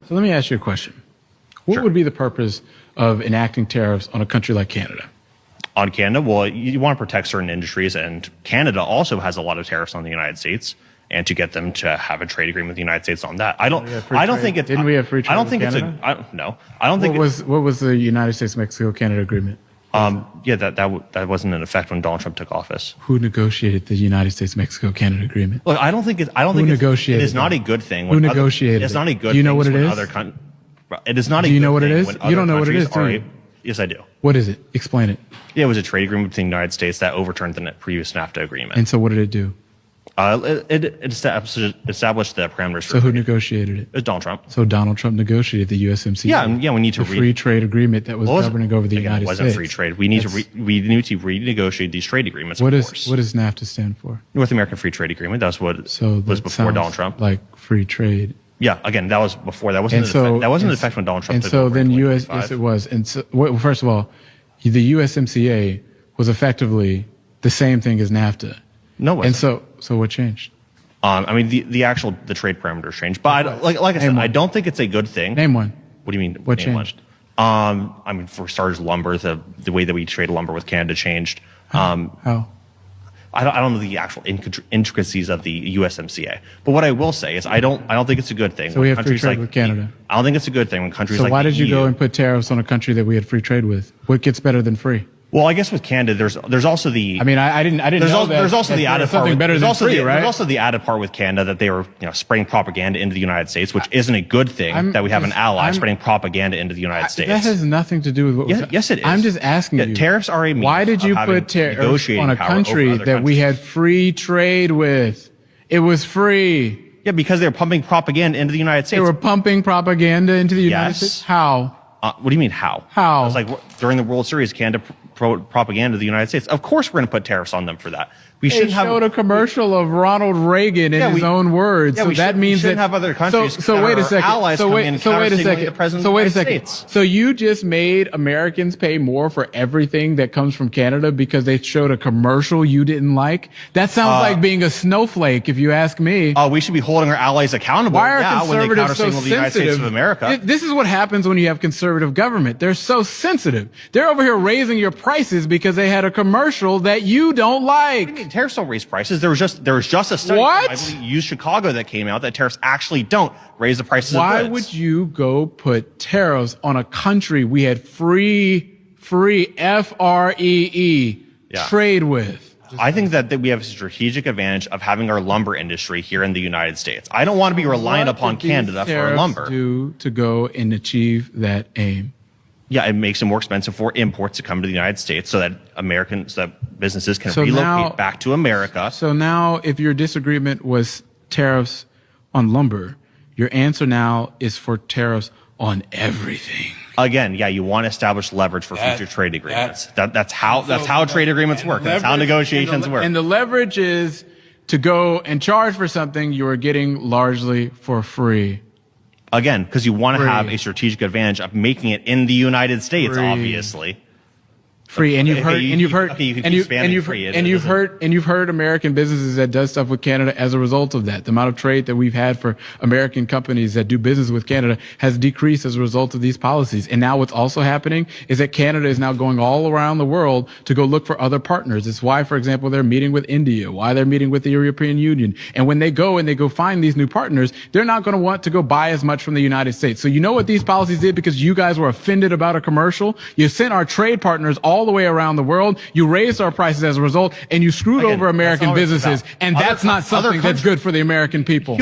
So let me ask you a question. What Sure. would be the purpose of enacting tariffs on a country like Canada? On Canada, well, you want to protect certain industries, and Canada also has a lot of tariffs on the United States, and to get them to have a trade agreement with the United States on that. I don't think it's. Didn't we have free trade? I don't think with it's Canada? no. I don't think. What was the United States Mexico Canada agreement? Yeah, that wasn't in effect when Donald Trump took office. Who negotiated the United States Mexico Canada agreement? Look, I don't think it is not a good thing. Who negotiated? It's not a good. Do you know what it is? It is not a. Do you good know what it thing is? when You don't other know what it is, countries do you? Yes, I do. What is it? Explain it. Yeah, it was a trade agreement between the United States that overturned the previous NAFTA agreement. And so what did it do? It established the parameters. So who negotiated it? It was Donald Trump. So Donald Trump negotiated the USMCA. Yeah, we need to the free trade agreement that was governing over the again, United it wasn't States. free trade. We need to renegotiate these trade agreements. What of does NAFTA stand for? North American Free Trade Agreement. That's what was before Donald Trump. Like free trade. Yeah, again, that was before. That wasn't in effect when Donald Trump and took so over. Then in yes, it was. And so, well, first of all, the USMCA was effectively the same thing as NAFTA. No, it wasn't. And so what changed? I mean, the trade parameters changed, but like I said, I don't think it's a good thing. Name one. What do you mean? What name changed? One? I mean, for starters, lumber. The way that we trade lumber with Canada changed. How? I don't know the actual intricacies of the USMCA, but what I will say is I don't think it's a good thing. So we have free trade with Canada. I don't think it's a good thing when countries like So why did you EU go and put tariffs on a country that we had free trade with? What gets better than free? Well, I guess with Canada, there's also the. I mean, I didn't know that. There's also the added part. Better than free, right? There's also the added part with Canada that they were spreading propaganda into the United States, which isn't a good thing. That we have an ally spreading propaganda into the United States. That has nothing to do with what. Yes, it is. I'm just asking you. Tariffs are a means. Why did you put tariffs on a country that we had free trade with? It was free. Yeah, because they were pumping propaganda into the United States. They were pumping propaganda into the United States? How? What do you mean, how? How? It's like during the World Series, Canada propaganda to the United States. Of course, we're going to put tariffs on them for that. We showed a commercial of Ronald Reagan in his own words. Yeah, so that means that have other countries. So wait a second. Allies so wait a second. So wait a second. States. So you just made Americans pay more for everything that comes from Canada because they showed a commercial you didn't like? That sounds like being a snowflake, if you ask me. We should be holding our allies accountable. Why are conservatives so the United States sensitive? of America. This is what happens when you have conservative government. They're so sensitive. They're over here raising your prices because they had a commercial that you don't like. Tariffs don't raise prices. There was just a study from, I believe, Use Chicago that came out that tariffs actually don't raise the prices of goods. Why would you go put tariffs on a country we had free F-R-E-E trade with? I think that we have a strategic advantage of having our lumber industry here in the United States. I don't want to be reliant upon Canada for our lumber. What do to go and achieve that aim? Yeah, it makes it more expensive for imports to come to the United States so that businesses can relocate back to America. So now, if your disagreement was tariffs on lumber, your answer now is for tariffs on everything. Again, you want to establish leverage for future trade agreements. That's how trade agreements work. That's how negotiations work. And the leverage is to go and charge for something you are getting largely for free. Again, because you want to have a strategic advantage of making it in the United States, obviously. Free, and you've heard American businesses that does stuff with Canada as a result of that. The amount of trade that we've had for American companies that do business with Canada has decreased as a result of these policies. And now what's also happening is that Canada is now going all around the world to go look for other partners. It's why, for example, they're meeting with India, why they're meeting with the European Union. And when they go find these new partners, they're not going to want to go buy as much from the United States. So you know what these policies did because you guys were offended about a commercial? You sent our trade partners all the way around the world. You raised our prices as a result, and you screwed over American businesses. And that's not something that's good for the American people.